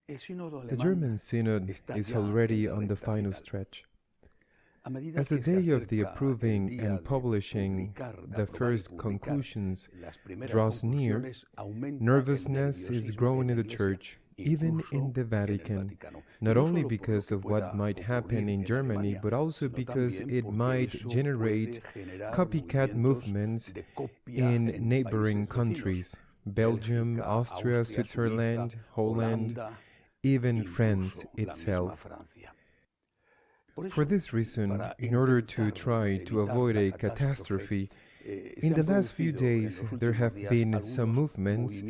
The German Synod is already on the final stretch. As the day of the approving and publishing the first conclusions draws near, nervousness is growing in the Church, even in the Vatican, not only because of what might happen in Germany, but also because it might generate copycat movements in neighboring countries, Belgium, Austria, Switzerland, Holland, even France itself. For this reason, in order to try to avoid a catastrophe, in the last few days there have been some movements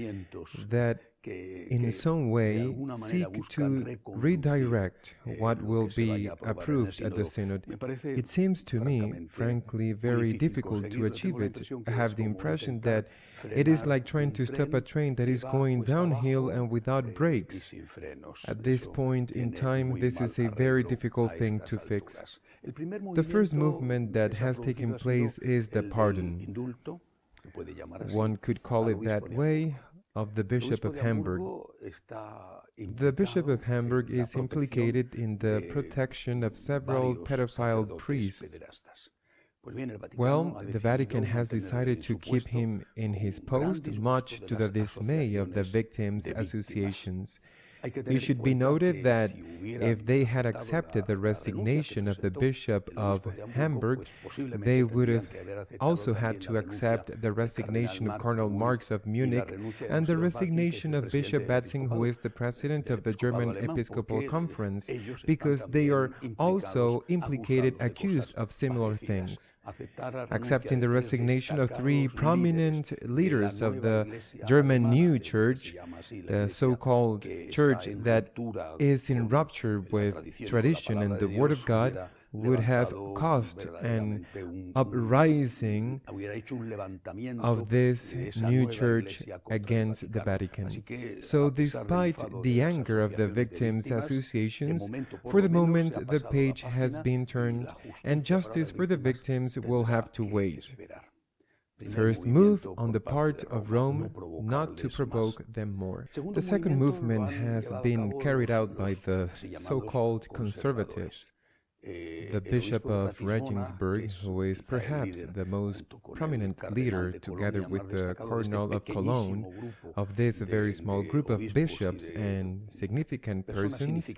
that in some way seek to redirect what will be approved at the Synod. It seems to me, frankly, very difficult to achieve it. I have the impression that it is like trying to stop a train that is going downhill and without brakes. At this point in time, this is a very difficult thing to fix. The first movement that has taken place is the pardon. One could call it that way, of the Bishop of Hamburg. The Bishop of Hamburg is implicated in the protection of several pedophile priests. Well, the Vatican has decided to keep him in his post, much to the dismay of the victims' associations. It should be noted that if they had accepted the resignation of the Bishop of Hamburg, they would have also had to accept the resignation of Cardinal Marx of Munich and the resignation of Bishop Batzing, who is the president of the German Episcopal Conference, because they are also implicated, accused of similar things. Accepting the resignation of three prominent leaders of the German New Church, the so-called church that is in rupture with tradition and the Word of God, would have caused an uprising of this new church against the Vatican. So despite the anger of the victims' associations, for the moment the page has been turned and justice for the victims will have to wait. First move on the part of Rome not to provoke them more. The second movement has been carried out by the so-called conservatives. The Bishop of Regensburg, who is perhaps the most prominent leader, together with the Cardinal of Cologne, of this very small group of bishops and significant persons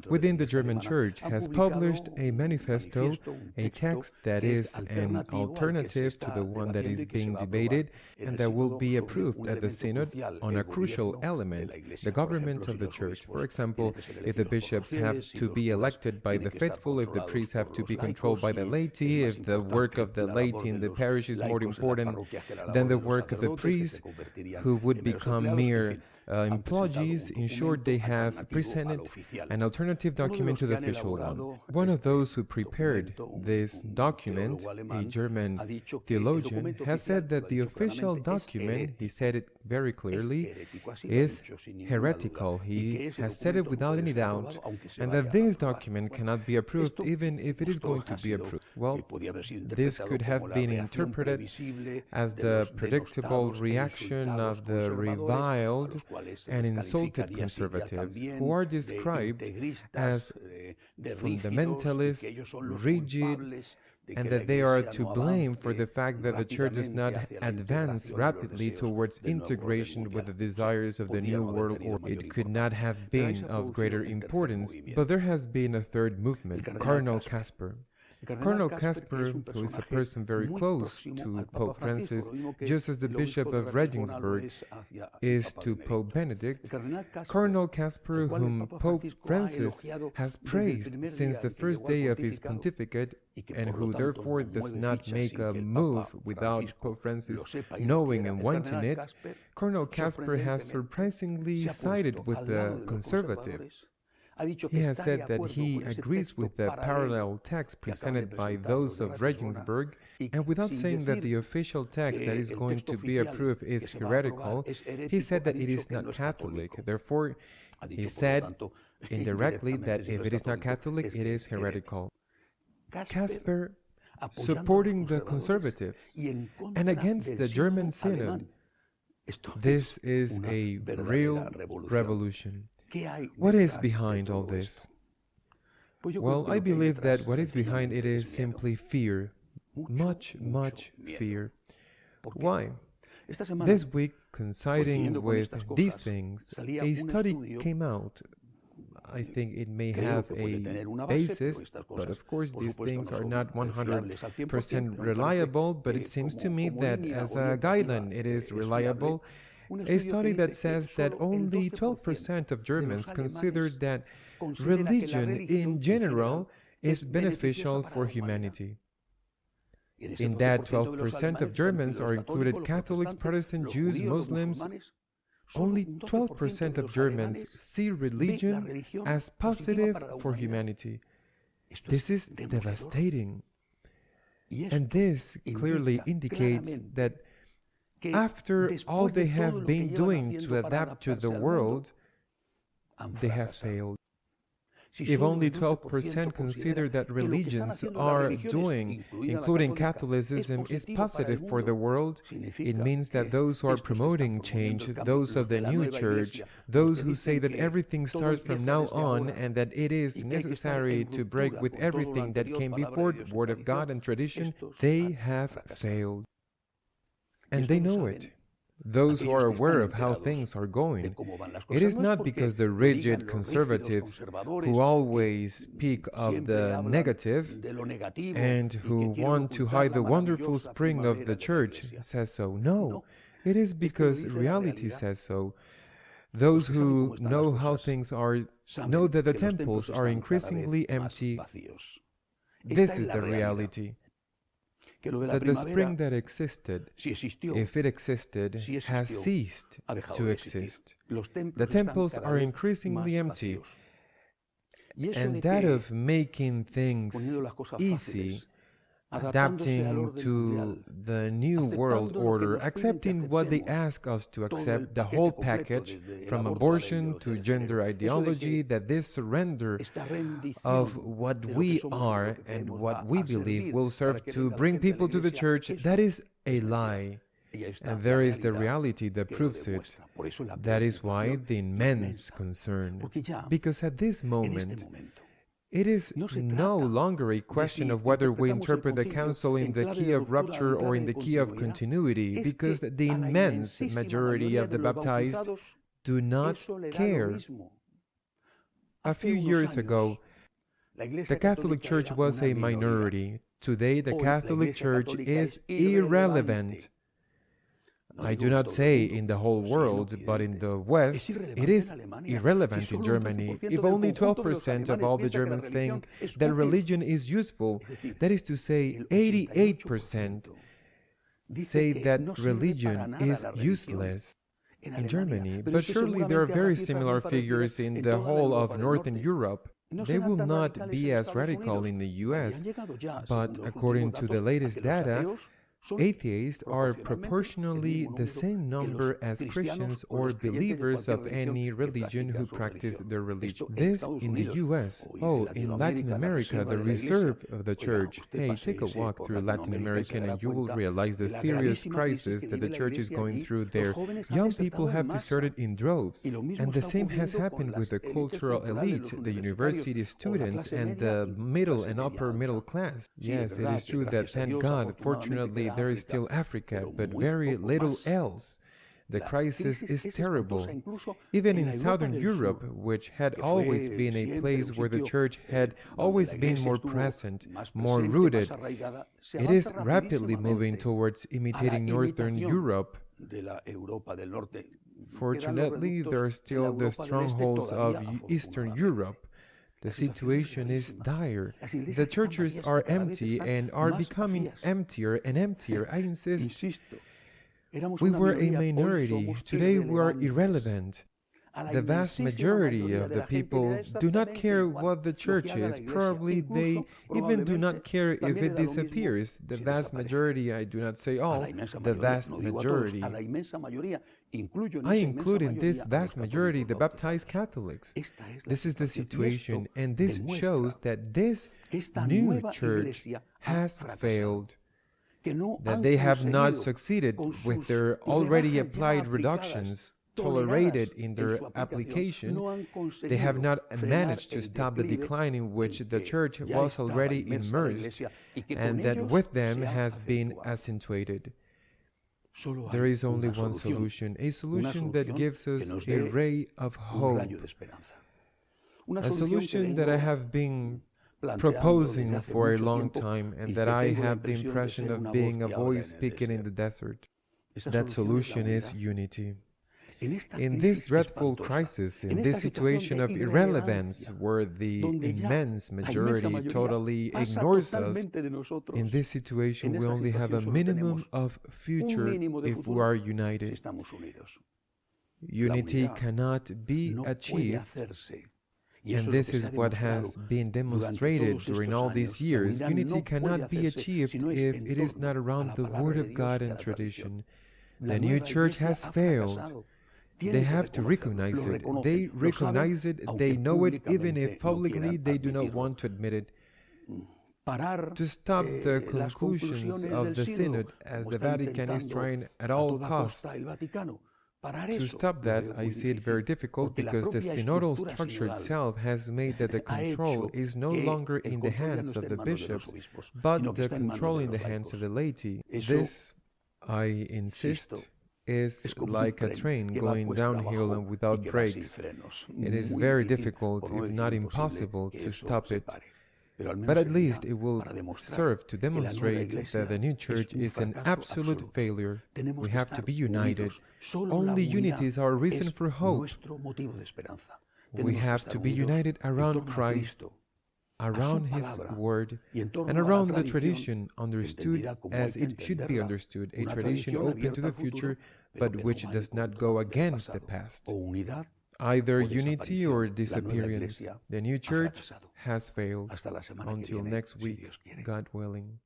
within the German Church, has published a manifesto, a text that is an alternative to the one that is being debated and that will be approved at the Synod on a crucial element, the government of the Church. For example, if the bishops have to be elected by the faithful, if the priests have to be controlled by the laity, if the work of the laity in the parish is more important than the work of the priests, who would become mere employees. In short, they have presented an alternative document to the official one. One of those who prepared this document, a German theologian, has said that the official document, he said it very clearly, is heretical. He has said it without any doubt, and that this document cannot be approved even if it is going to be approved. Well, this could have been interpreted as the predictable reaction of the reviled and insulted conservatives, who are described as fundamentalists, rigid, and that they are to blame for the fact that the Church does not advance rapidly towards integration with the desires of the New World Order. It could not have been of greater importance, but there has been a third movement, Cardinal Casper. Cardinal Casper, who is a person very close to Pope Francis, just as the Bishop of Regensburg is to Pope Benedict, Cardinal Casper, whom Pope Francis has praised since the first day of his pontificate, and who therefore does not make a move without Pope Francis knowing and wanting it, Cardinal Casper has surprisingly sided with the conservatives. He has said that he agrees with the parallel text presented by those of Regensburg, and without saying that the official text that is going to be approved is heretical, he said that it is not Catholic. Therefore, he said indirectly that if it is not Catholic, it is heretical. Casper, supporting the conservatives and against the German Synod, this is a real revolution. What is behind all this? Well, I believe that what is behind it is simply fear. Much fear. Why? This week, coinciding with these things, a study came out. I think it may have a basis, but of course these things are not 100% reliable, but it seems to me that as a guideline it is reliable. A study that says that only 12% of Germans consider that religion in general is beneficial for humanity. In that 12% of Germans are included Catholics, Protestants, Jews, Muslims. Only 12% of Germans see religion as positive for humanity. This is devastating. And this clearly indicates that after all they have been doing to adapt to the world, they have failed. If only 12% consider that religions are doing, including Catholicism, is positive for the world, it means that those who are promoting change, those of the new church, those who say that everything starts from now on and that it is necessary to break with everything that came before the Word of God and tradition, they have failed. And they know it. Those who are aware of how things are going. It is not because the rigid conservatives who always speak of the negative and who want to hide the wonderful spring of the church says so. No, it is because reality says so. Those who know how things are know that the temples are increasingly empty. This is the reality. That the spring that existed, if it existed, has ceased to exist. The temples are increasingly empty, and that of making things easy, adapting to the new world order, accepting what they ask us to accept, the whole package, from abortion to gender ideology, that this surrender of what we are and what we believe will serve to bring people to the church, that is a lie. And there is the reality that proves it. That is why the immense concern. Because at this moment, it is no longer a question of whether we interpret the council in the key of rupture or in the key of continuity, because the immense majority of the baptized do not care. A few years ago, the Catholic Church was a minority. Today, the Catholic Church is irrelevant. I do not say in the whole world, but in the West, it is irrelevant in Germany. If only 12% of all the Germans think that religion is useful, that is to say, 88% say that religion is useless in Germany. But surely there are very similar figures in the whole of Northern Europe. They will not be as radical in the US, but according to the latest data, atheists are proportionally the same number as Christians or believers of any religion who practice their religion. This in the US. Oh, in Latin America, the reserve of the church. Hey, take a walk through Latin America and you will realize the serious crisis that the church is going through there. Young people have deserted in droves. And the same has happened with the cultural elite, the university students, and the middle and upper middle class. Yes, it is true that, thank God, fortunately, there is still Africa, but very little else. The crisis is terrible. Even in Southern Europe, which had always been a place where the church had always been more present, more rooted, it is rapidly moving towards imitating Northern Europe. Fortunately, there are still the strongholds of Eastern Europe. The situation is dire. The churches are empty and are becoming emptier and emptier. I insist. We were a minority. Today we are irrelevant. The vast majority of the people do not care what the church is. Probably they even do not care if it disappears. The vast majority, I do not say all, the vast majority. I include in this vast majority the baptized Catholics. This is the situation, and this shows that this new church has failed, that they have not succeeded with their already applied reductions tolerated in their application, they have not managed to stop the decline in which the Church was already immersed and that with them has been accentuated. There is only one solution, a solution that gives us a ray of hope, a solution that I have been proposing for a long time and that I have the impression of being a voice speaking in the desert. That solution is unity. In this dreadful crisis, in this situation of irrelevance where the immense majority totally ignores us, in this situation we only have a minimum of future if we are united. Unity cannot be achieved, and this is what has been demonstrated during all these years. Unity cannot be achieved if it is not around the Word of God and tradition. The new church has failed. They have to recognize it. They recognize it, they know it, even if publicly they do not want to admit it. To stop the conclusions of the Synod, as the Vatican is trying at all costs. To stop that, I see it very difficult because the synodal structure itself has made that the control is no longer in the hands of the bishops, but the control in the hands of the laity. This, I insist, is like a train going downhill and without brakes. It is very difficult, if not impossible, to stop it. But at least it will serve to demonstrate that the new church is an absolute failure. We have to be united. Only unity is our reason for hope. We have to be united around Christ, around His Word, and around the tradition understood as it should be understood, a tradition open to the future, but which does not go against the past. Either unity or disappearance. The new church has failed. Until next week, God willing.